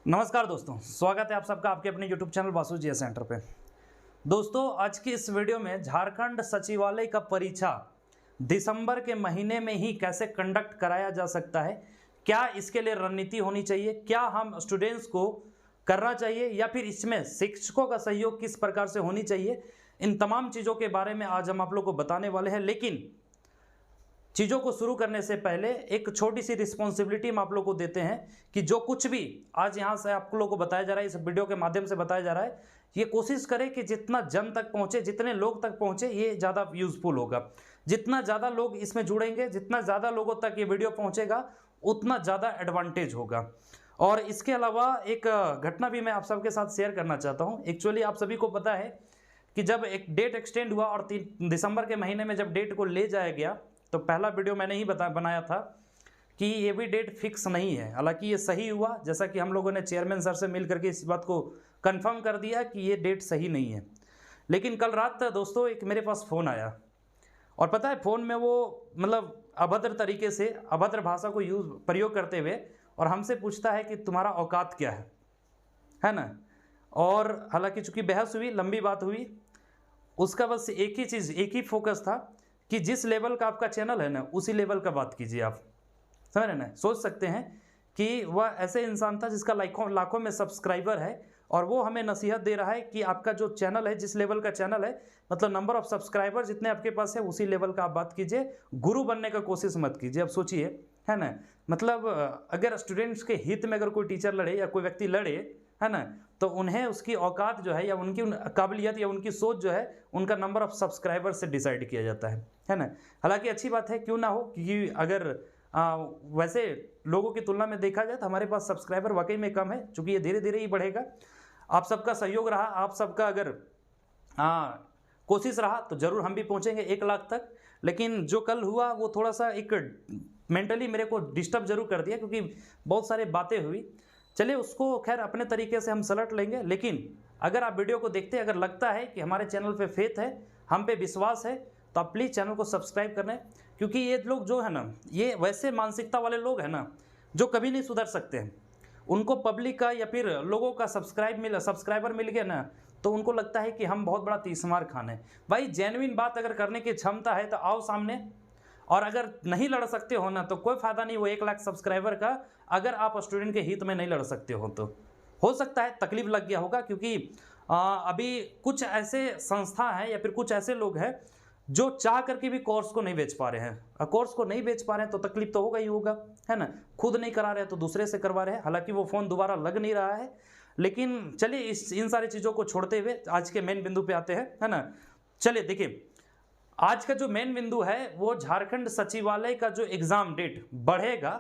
नमस्कार दोस्तों, स्वागत है आप सबका आपके अपने YouTube चैनल वासु जी सेंटर पे। दोस्तों, आज की इस वीडियो में झारखंड सचिवालय का परीक्षा दिसंबर के महीने में ही कैसे कंडक्ट कराया जा सकता है, क्या इसके लिए रणनीति होनी चाहिए, क्या हम स्टूडेंट्स को करना चाहिए या फिर इसमें शिक्षकों का सहयोग किस प्रकार से होनी चाहिए, इन तमाम चीज़ों के बारे में आज हम आप लोग को बताने वाले हैं। लेकिन चीज़ों को शुरू करने से पहले एक छोटी सी रिस्पॉन्सिबिलिटी हम आप लोग को देते हैं कि जो कुछ भी आज यहाँ से आप लोगों को बताया जा रहा है, इस वीडियो के माध्यम से बताया जा रहा है, ये कोशिश करें कि जितना जन तक पहुँचे, जितने लोग तक पहुँचे, ये ज़्यादा यूजफुल होगा। जितना ज़्यादा लोग इसमें जुड़ेंगे, जितना ज़्यादा लोगों तक ये वीडियो पहुँचेगा, उतना ज़्यादा एडवांटेज होगा। और इसके अलावा एक घटना भी मैं आप सबके साथ शेयर करना चाहता हूँ। एक्चुअली आप सभी को पता है कि जब एक डेट एक्सटेंड हुआ और दिसंबर के महीने में जब डेट को ले जाया गया, तो पहला वीडियो मैंने ही बनाया था कि ये भी डेट फिक्स नहीं है। हालांकि ये सही हुआ, जैसा कि हम लोगों ने चेयरमैन सर से मिल करके इस बात को कंफर्म कर दिया कि ये डेट सही नहीं है। लेकिन कल रात दोस्तों एक मेरे पास फ़ोन आया और पता है फ़ोन में वो मतलब अभद्र तरीके से अभद्र भाषा को प्रयोग करते हुए और हमसे पूछता है कि तुम्हारा औकात क्या है ना। और हालांकि चूँकि बहस हुई, लंबी बात हुई, उसका बस एक ही चीज़, एक ही फोकस था कि जिस लेवल का आपका चैनल है ना, उसी लेवल का बात कीजिए। आप समझ रहे ना, सोच सकते हैं कि वह ऐसे इंसान था जिसका लाखों में सब्सक्राइबर है और वो हमें नसीहत दे रहा है कि आपका जो चैनल है, जिस लेवल का चैनल है, मतलब नंबर ऑफ सब्सक्राइबर जितने आपके पास है उसी लेवल का आप बात कीजिए, गुरु बनने का कोशिश मत कीजिए। अब सोचिए, है ना, मतलब अगर स्टूडेंट्स के हित में अगर कोई टीचर लड़े या कोई व्यक्ति लड़े, है ना, तो उन्हें उसकी औकात जो है या उनकी काबिलियत या उनकी सोच जो है, उनका नंबर ऑफ सब्सक्राइबर से डिसाइड किया जाता है ना। हालांकि अच्छी बात है, क्यों ना हो, क्योंकि अगर वैसे लोगों की तुलना में देखा जाए तो हमारे पास सब्सक्राइबर वाकई में कम है, चूँकि ये धीरे धीरे ही बढ़ेगा। आप सबका सहयोग रहा, आप सबका अगर कोशिश रहा तो ज़रूर हम भी पहुँचेंगे 1 लाख तक। लेकिन जो कल हुआ वो थोड़ा सा एक मेंटली मेरे को डिस्टर्ब जरूर कर दिया, क्योंकि बहुत सारी बातें हुई। चलिए उसको खैर अपने तरीके से हम सलट लेंगे। लेकिन अगर आप वीडियो को देखते अगर लगता है कि हमारे चैनल पे फेथ है, हम पे विश्वास है, तो आप प्लीज़ चैनल को सब्सक्राइब करें। क्योंकि ये लोग जो है ना, ये वैसे मानसिकता वाले लोग हैं ना जो कभी नहीं सुधर सकते हैं। उनको पब्लिक का या फिर लोगों का सब्सक्राइबर मिल गया ना, तो उनको लगता है कि हम बहुत बड़ा तीसमार खान है। भाई जेन्युइन बात अगर करने की क्षमता है तो आओ सामने, और अगर नहीं लड़ सकते हो ना तो कोई फ़ायदा नहीं वो 1 लाख सब्सक्राइबर का, अगर आप स्टूडेंट के हित में नहीं लड़ सकते हो तो। हो सकता है तकलीफ लग गया होगा, क्योंकि अभी कुछ ऐसे संस्था हैं या फिर कुछ ऐसे लोग हैं जो चाह करके भी कोर्स को नहीं बेच पा रहे हैं। कोर्स को नहीं बेच पा रहे हैं तो तकलीफ तो होगा ही होगा, है ना। खुद नहीं करा रहे तो दूसरे से करवा रहे हैं। हालांकि वो फ़ोन दोबारा लग नहीं रहा है। लेकिन चलिए इन सारी चीज़ों को छोड़ते हुए आज के मेन बिंदु पे आते हैं, है ना। चलिए देखिए, आज का जो मेन बिंदु है वो झारखंड सचिवालय का जो एग्ज़ाम डेट बढ़ेगा।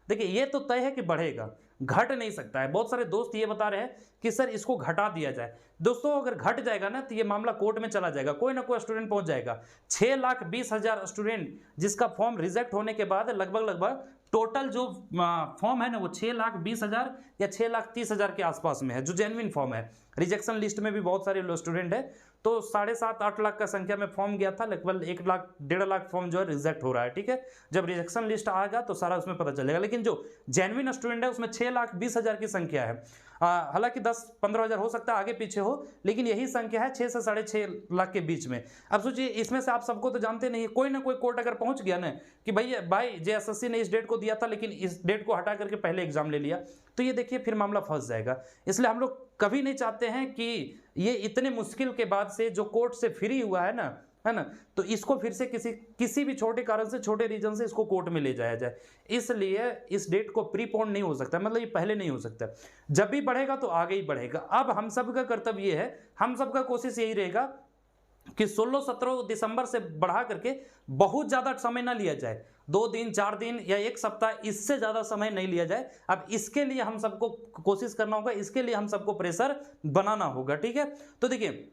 देखिए ये तो तय है कि बढ़ेगा, घट नहीं सकता है। बहुत सारे दोस्त ये बता रहे हैं कि सर इसको घटा दिया जाए। दोस्तों अगर घट जाएगा ना तो ये मामला कोर्ट में चला जाएगा, कोई ना कोई स्टूडेंट पहुंच जाएगा। 6,20,000 स्टूडेंट जिसका फॉर्म रिजेक्ट होने के बाद लगभग टोटल जो फॉर्म है ना वो 6,20,000 या 6,30,000 के आसपास में है, जो जेन्युइन फॉर्म है। रिजेक्शन लिस्ट में भी बहुत सारे स्टूडेंट है, तो 7.5-8 लाख का संख्या में फॉर्म गया था, लगभग 1 लाख 1.5 लाख फॉर्म जो है रिजेक्ट हो रहा है। ठीक है, जब रिजेक्शन लिस्ट आएगा तो सारा उसमें पता चलेगा। लेकिन जो जेन्युइन स्टूडेंट है उसमें 6,20,000 की संख्या है। हालांकि 10-15 हज़ार हो सकता है आगे पीछे हो, लेकिन यही संख्या है 6 से 6.5 लाख के बीच में। अब सोचिए, इसमें से आप सबको तो जानते नहीं, कोई ना कोई कोर्ट अगर पहुंच गया ना कि भाई JSSC ने इस डेट को दिया था लेकिन इस डेट को हटा करके पहले एग्जाम ले लिया, तो ये देखिए फिर मामला फंस जाएगा। इसलिए हम लोग कभी नहीं चाहते हैं कि ये इतने मुश्किल के बाद से जो कोर्ट से फ्री हुआ है ना, तो इसको फिर से किसी भी छोटे कारण से, छोटे रीजन से इसको कोर्ट में ले जाया जाए। इसलिए इस डेट को प्रीपोन नहीं हो सकता, मतलब ये पहले नहीं हो सकता। जब भी बढ़ेगा तो आगे ही बढ़ेगा। अब हम सबका कर्तव्य ये है, हम सबका कोशिश यही रहेगा कि 16-17 दिसंबर से बढ़ा करके बहुत ज़्यादा समय ना लिया जाए, 2 दिन 4 दिन या 1 सप्ताह, इससे ज़्यादा समय नहीं लिया जाए। अब इसके लिए हम सबको कोशिश करना होगा, इसके लिए हम सबको प्रेशर बनाना होगा। ठीक है, तो देखिए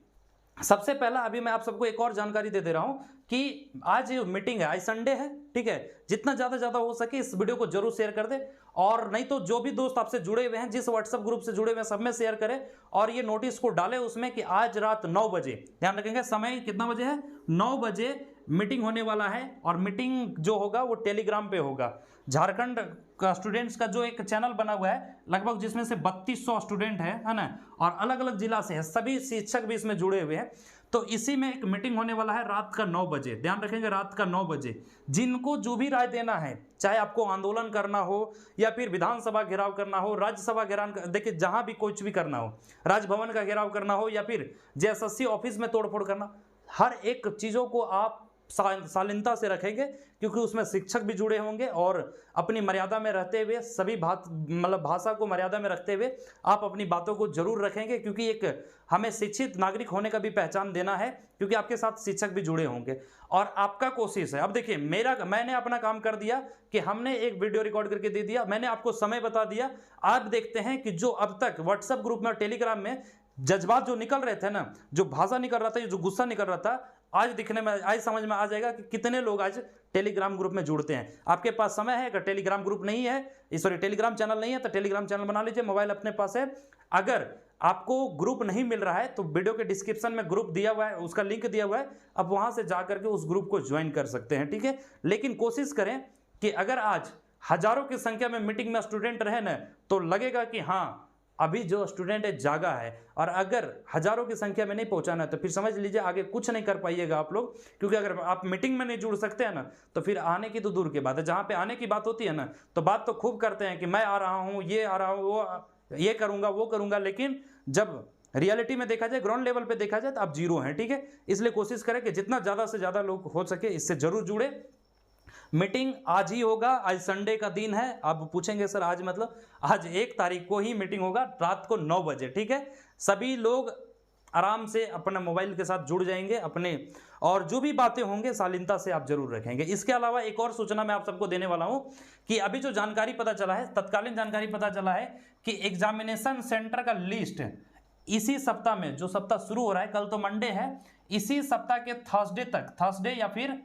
सबसे पहला अभी मैं आप सबको एक और जानकारी दे रहा हूं कि आज ये मीटिंग है, आज संडे है। ठीक है, जितना ज़्यादा हो सके इस वीडियो को जरूर शेयर कर दे, और नहीं तो जो भी दोस्त आपसे जुड़े हुए हैं, जिस व्हाट्सएप ग्रुप से जुड़े हुए हैं, सब में शेयर करें और ये नोटिस को डालें उसमें कि आज रात 9 बजे, ध्यान रखेंगे समय कितना बजे है, 9 बजे मीटिंग होने वाला है और मीटिंग जो होगा वो टेलीग्राम पे होगा। झारखंड का स्टूडेंट्स का जो एक चैनल बना हुआ है लगभग, जिसमें से 3200 स्टूडेंट है ना, और अलग अलग जिला से है, सभी शिक्षक भी इसमें जुड़े हुए हैं। तो इसी में एक मीटिंग होने वाला है रात का 9 बजे, ध्यान रखेंगे रात का 9 बजे। जिनको जो भी राय देना है, चाहे आपको आंदोलन करना हो या फिर विधानसभा घेराव करना हो, राज्यसभा घेराव, देखिए जहां भी कुछ भी करना हो, राजभवन का घेराव करना हो या फिर जेएसएससी ऑफिस में तोड़फोड़ करना, हर एक चीज़ों को आप शालीनता से रखेंगे, क्योंकि उसमें शिक्षक भी जुड़े होंगे और अपनी मर्यादा में रहते हुए, सभी भाषा को मर्यादा में रखते हुए आप अपनी बातों को जरूर रखेंगे, क्योंकि एक हमें शिक्षित नागरिक होने का भी पहचान देना है, क्योंकि आपके साथ शिक्षक भी जुड़े होंगे और आपका कोशिश है। अब देखिए मैंने अपना काम कर दिया कि हमने एक वीडियो रिकॉर्ड करके दे दिया, मैंने आपको समय बता दिया। आप देखते हैं कि जो अब तक व्हाट्सएप ग्रुप में और टेलीग्राम में जज्बात जो निकल रहे थे ना, जो भाषा निकल रहा था, जो गुस्सा निकल रहा था, आज दिखने में, आज समझ में आ जाएगा कि कितने लोग आज टेलीग्राम ग्रुप में जुड़ते हैं। आपके पास समय है, अगर टेलीग्राम ग्रुप नहीं है, सॉरी टेलीग्राम चैनल नहीं है, तो टेलीग्राम चैनल बना लीजिए, मोबाइल अपने पास है। अगर आपको ग्रुप नहीं मिल रहा है तो वीडियो के डिस्क्रिप्शन में ग्रुप दिया हुआ है, उसका लिंक दिया हुआ है, आप वहां से जाकर के उस ग्रुप को ज्वाइन कर सकते हैं, ठीक है। लेकिन कोशिश करें कि अगर आज हजारों की संख्या में मीटिंग में स्टूडेंट रहे ना, तो लगेगा कि हाँ अभी जो स्टूडेंट है जागा है, और अगर हजारों की संख्या में नहीं पहुंचाना है तो फिर समझ लीजिए आगे कुछ नहीं कर पाइएगा आप लोग, क्योंकि अगर आप मीटिंग में नहीं जुड़ सकते हैं ना, तो फिर आने की तो दूर की बात है। जहां पे आने की बात होती है ना, तो बात तो खूब करते हैं कि मैं आ रहा हूं, ये आ रहा हूं, वो ये करूंगा, वो करूंगा, लेकिन जब रियलिटी में देखा जाए, ग्राउंड लेवल पे देखा जाए, तो आप जीरो हैं, ठीक है। इसलिए कोशिश करें कि जितना ज्यादा से ज्यादा लोग हो सके इससे जरूर जुड़े। मीटिंग आज ही होगा, आज संडे का दिन है। आप पूछेंगे सर आज मतलब आज 1 तारीख को ही मीटिंग होगा रात को 9 बजे, ठीक है। सभी लोग आराम से अपने मोबाइल के साथ जुड़ जाएंगे अपने, और जो भी बातें होंगे शालीनता से आप जरूर रखेंगे। इसके अलावा एक और सूचना मैं आप सबको देने वाला हूं कि अभी जो जानकारी पता चला है, तत्कालीन जानकारी पता चला है कि एग्जामिनेशन सेंटर का लिस्ट इसी सप्ताह में, जो सप्ताह शुरू हो रहा है, कल तो मंडे है, इसी सप्ताह के थर्सडे तक, थर्सडे या फिर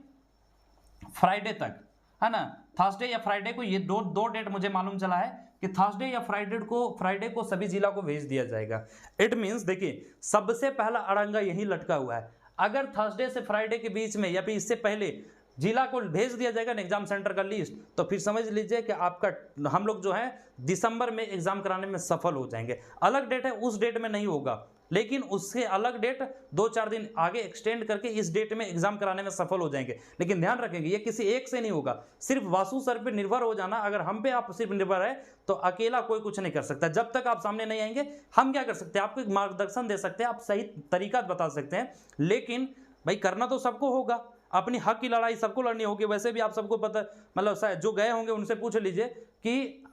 फ्राइडे तक, है ना, थर्सडे या फ्राइडे को, ये दो डेट मुझे मालूम चला है कि थर्सडे या फ्राइडे को सभी जिला को भेज दिया जाएगा। इट मींस देखिए सबसे पहला अड़ंगा यही लटका हुआ है। अगर थर्सडे से फ्राइडे के बीच में या फिर इससे पहले जिला को भेज दिया जाएगा ना एग्जाम सेंटर का लिस्ट, तो फिर समझ लीजिए कि आपका, हम लोग जो है दिसंबर में एग्जाम कराने में सफल हो जाएंगे। अलग डेट है, उस डेट में नहीं होगा, लेकिन उससे अलग डेट 2-4 दिन आगे एक्सटेंड करके इस डेट में एग्जाम कराने में सफल हो जाएंगे। लेकिन ध्यान रखेंगे ये किसी एक से नहीं होगा, सिर्फ वासु सर पे निर्भर हो जाना। अगर हम पे आप सिर्फ निर्भर है तो अकेला कोई कुछ नहीं कर सकता। जब तक आप सामने नहीं आएंगे हम क्या कर सकते हैं, आपको एक मार्गदर्शन दे सकते हैं, आप सही तरीका बता सकते हैं, लेकिन भाई करना तो सबको होगा। अपनी हक की लड़ाई सबको लड़नी होगी। वैसे भी आप सबको पता, मतलब शायद जो गए होंगे उनसे पूछ लीजिए कि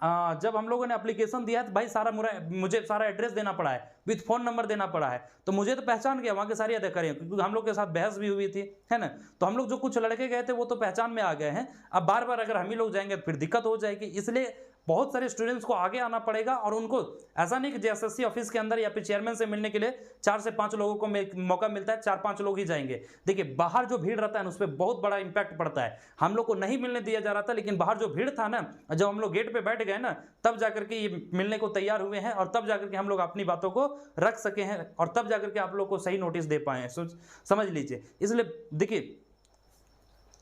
जब हम लोगों ने एप्लीकेशन दिया तो भाई सारा मुझे सारा एड्रेस देना पड़ा है, विद फोन नंबर देना पड़ा है, तो मुझे तो पहचान गया, वहाँ के सारे अधिकारी, क्योंकि हम लोग के साथ बहस भी हुई थी, है ना। तो हम लोग जो कुछ लड़के गए थे वो तो पहचान में आ गए हैं। अब बार बार अगर हम ही लोग जाएंगे तो फिर दिक्कत हो जाएगी। इसलिए बहुत सारे स्टूडेंट्स को आगे आना पड़ेगा, और उनको ऐसा नहीं कि जेएसएससी ऑफिस के अंदर या फिर चेयरमैन से मिलने के लिए 4 से 5 लोगों को मौका मिलता है, 4-5 लोग ही जाएंगे। देखिए बाहर जो भीड़ रहता है उस पर बहुत बड़ा इंपैक्ट पड़ता है। हम लोग को नहीं मिलने दिया जा रहा था, लेकिन बाहर जो भीड़ था ना, जब हम लोग गेट पे बैठ गए ना, तब जाकर के ये मिलने को तैयार हुए हैं, और तब जाकर के हम लोग अपनी बातों को रख सके हैं, और तब जाकर के आप लोग को सही नोटिस दे पाए हैं, समझ लीजिए। इसलिए देखिए,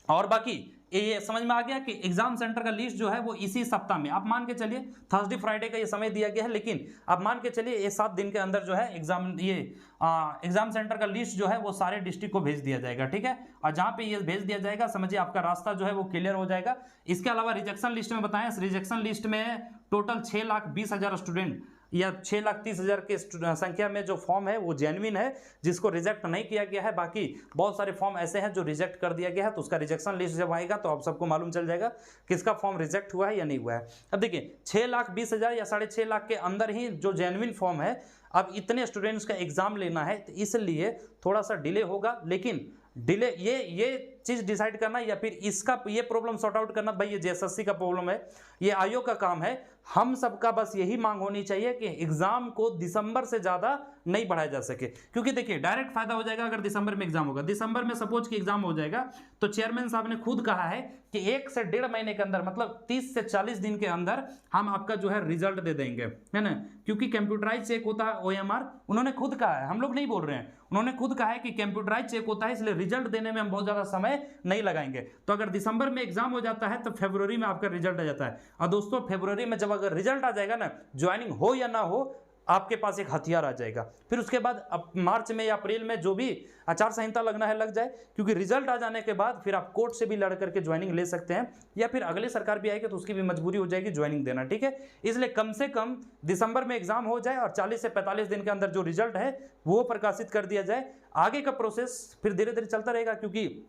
और बाकी ये समझ में आ गया कि एग्जाम सेंटर का लिस्ट जो है वो इसी सप्ताह में, आप मान के चलिए थर्सडे फ्राइडे का ये समय दिया गया है, लेकिन आप मान के चलिए ये 7 दिन के अंदर जो है एग्जाम सेंटर का लिस्ट जो है वो सारे डिस्ट्रिक्ट को भेज दिया जाएगा, ठीक है। और जहां पे ये भेज दिया जाएगा समझिए आपका रास्ता जो है वो क्लियर हो जाएगा। इसके अलावा रिजेक्शन लिस्ट में बताएं, रिजेक्शन लिस्ट में टोटल 6,20,000 स्टूडेंट या 6,30,000 के संख्या में जो फॉर्म है वो जेन्युइन है, जिसको रिजेक्ट नहीं किया गया है। बाकी बहुत सारे फॉर्म ऐसे हैं जो रिजेक्ट कर दिया गया है, तो उसका रिजेक्शन लिस्ट जब आएगा तो आप सबको मालूम चल जाएगा किसका फॉर्म रिजेक्ट हुआ है या नहीं हुआ है। अब देखिए 6,20,000 या 6.5 लाख के अंदर ही जो जेन्युइन फॉर्म है, अब इतने स्टूडेंट्स का एग्जाम लेना है, तो इसलिए थोड़ा सा डिले होगा। लेकिन डिले ये चीज डिसाइड करना या फिर इसका ये प्रॉब्लम सॉर्ट आउट करना, भाई ये जेएसएससी का प्रॉब्लम है, ये आयोग का काम है। हम सबका बस यही मांग होनी चाहिए कि एग्जाम को दिसंबर से ज़्यादा नहीं बढ़ाया जा सके, क्योंकि देखिए डायरेक्ट फायदा हो जाएगा अगर दिसंबर में एग्जाम होगा। दिसंबर में सपोज कि एग्जाम हो जाएगा तो चेयरमैन साहब ने खुद कहा है कि 1 से 1.5 महीने के अंदर, मतलब 30 से 40 दिन के अंदर हम आपका जो है रिजल्ट दे देंगे, है ना, क्योंकि कंप्यूटराइज चेक होता है OMR, उन्होंने खुद कहा है, हम लोग नहीं बोल रहे हैं, उन्होंने खुद कहा है कि कंप्यूटराइज चेक होता है, इसलिए रिजल्ट देने में हम बहुत ज़्यादा समय नहीं लगाएंगे। तो अगर दिसंबर में एग्जाम हो जाता है तो फरवरी में आपका रिजल्ट आ जाता है। और दोस्तों फरवरी में जब अगर रिजल्ट आ जाएगा ना, ज्वाइनिंग हो या ना हो, आपके पास एक हथियार आ जाएगा। फिर उसके बाद अब मार्च में या अप्रैल में जो भी आचार संहिता लगना है लग जाए, क्योंकि रिजल्ट आ जाने के बाद फिर आप कोर्ट से भी लड़ करके ज्वाइनिंग ले सकते हैं, या फिर अगली सरकार भी आएगी तो उसकी भी मजबूरी हो जाएगी ज्वाइनिंग देना, ठीक है। इसलिए कम से कम दिसंबर में एग्जाम हो जाए और 40 से 45 दिन के अंदर जो रिजल्ट है वो प्रकाशित कर दिया जाए। आगे का प्रोसेस फिर धीरे धीरे चलता रहेगा, क्योंकि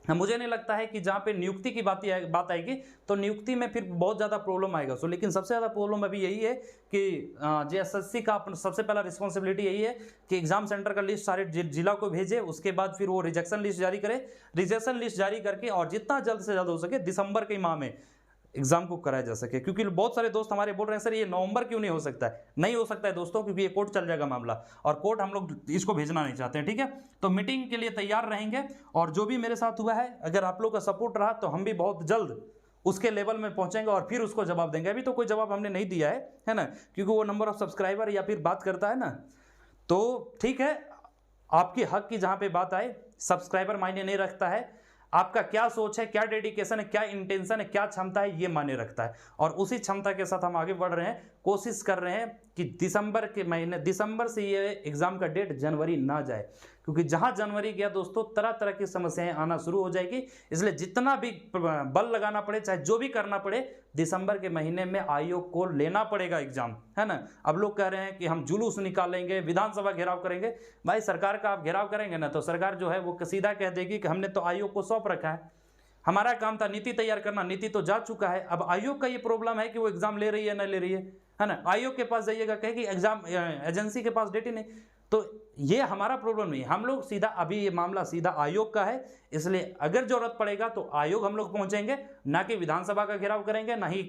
मुझे नहीं लगता है कि जहाँ पे नियुक्ति की बात आएगी तो नियुक्ति में फिर बहुत ज़्यादा प्रॉब्लम आएगा। सो लेकिन सबसे ज़्यादा प्रॉब्लम अभी यही है कि JSSC का सबसे पहला रिस्पॉन्सिबिलिटी यही है कि एग्जाम सेंटर का लिस्ट सारे जिला को भेजे, उसके बाद फिर वो रिजेक्शन लिस्ट जारी करे, रिजेक्शन लिस्ट जारी करके और जितना जल्द से जल्द हो सके दिसंबर के माह में एग्जाम को कराया जा सके। क्योंकि बहुत सारे दोस्त हमारे बोल रहे हैं सर ये नवंबर क्यों नहीं हो सकता है। नहीं हो सकता है दोस्तों, क्योंकि ये कोर्ट चल जाएगा मामला, और कोर्ट हम लोग इसको भेजना नहीं चाहते हैं, ठीक है। तो मीटिंग के लिए तैयार रहेंगे, और जो भी मेरे साथ हुआ है अगर आप लोग का सपोर्ट रहा तो हम भी बहुत जल्द उसके लेवल में पहुंचेंगे और फिर उसको जवाब देंगे। अभी तो कोई जवाब हमने नहीं दिया है ना, क्योंकि वो नंबर ऑफ सब्सक्राइबर या फिर बात करता है ना, तो ठीक है, आपकी हक की जहाँ पे बात आए, सब्सक्राइबर मायने नहीं रखता है, आपका क्या सोच है, क्या डेडिकेशन है, क्या इंटेंशन है, क्या क्षमता है, ये मायने रखता है। और उसी क्षमता के साथ हम आगे बढ़ रहे हैं, कोशिश कर रहे हैं कि दिसंबर से ये एग्जाम का डेट जनवरी ना जाए, क्योंकि जहां जनवरी गया दोस्तों तरह तरह की समस्याएं आना शुरू हो जाएगी। इसलिए जितना भी बल लगाना पड़े, चाहे जो भी करना पड़े, दिसंबर के महीने में आयोग को लेना पड़ेगा एग्जाम, है ना। अब लोग कह रहे हैं कि हम जुलूस निकालेंगे, विधानसभा घेराव करेंगे। भाई सरकार का आप घेराव करेंगे ना तो सरकार जो है वो सीधा कह देगी कि हमने तो आयोग को सौंप रखा है, हमारा काम था नीति तैयार करना, नीति तो जा चुका है। अब आयोग का ये प्रॉब्लम है कि वो एग्जाम ले रही है ना ले रही है ना। आयोग के पास जाइएगा कहे कि एग्जाम एजेंसी के पास डेट ही नहीं, तो ये हमारा प्रॉब्लम नहीं है। हम लोग सीधा अभी ये मामला सीधा आयोग का है, इसलिए अगर जरूरत पड़ेगा तो आयोग हम लोग पहुंचेंगे, ना कि विधानसभा का घेराव करेंगे, ना ही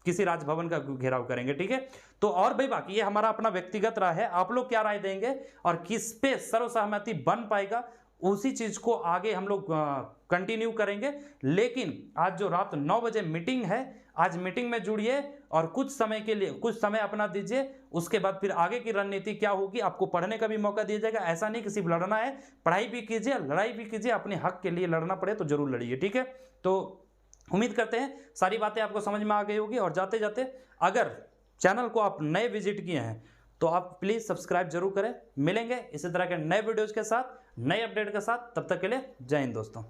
किसी राजभवन का घेराव करेंगे, ठीक है। तो और भाई बाकी ये हमारा अपना व्यक्तिगत राय है, आप लोग क्या राय देंगे और किस पे सर्वसहमति बन पाएगा, उसी चीज को आगे हम लोग कंटिन्यू करेंगे। लेकिन आज जो रात 9 बजे मीटिंग है, आज मीटिंग में जुड़िए और कुछ समय के लिए कुछ समय अपना दीजिए, उसके बाद फिर आगे की रणनीति क्या होगी आपको पढ़ने का भी मौका दिया जाएगा। ऐसा नहीं कि सिर्फ लड़ना है, पढ़ाई भी कीजिए, लड़ाई भी कीजिए, अपने हक के लिए लड़ना पड़े तो जरूर लड़िए, ठीक है। तो उम्मीद करते हैं सारी बातें आपको समझ में आ गई होगी। और जाते जाते अगर चैनल को आप नए विजिट किए हैं तो आप प्लीज़ सब्सक्राइब जरूर करें। मिलेंगे इसी तरह के नए वीडियोज़ के साथ, नए अपडेट के साथ, तब तक के लिए जय हिंद दोस्तों।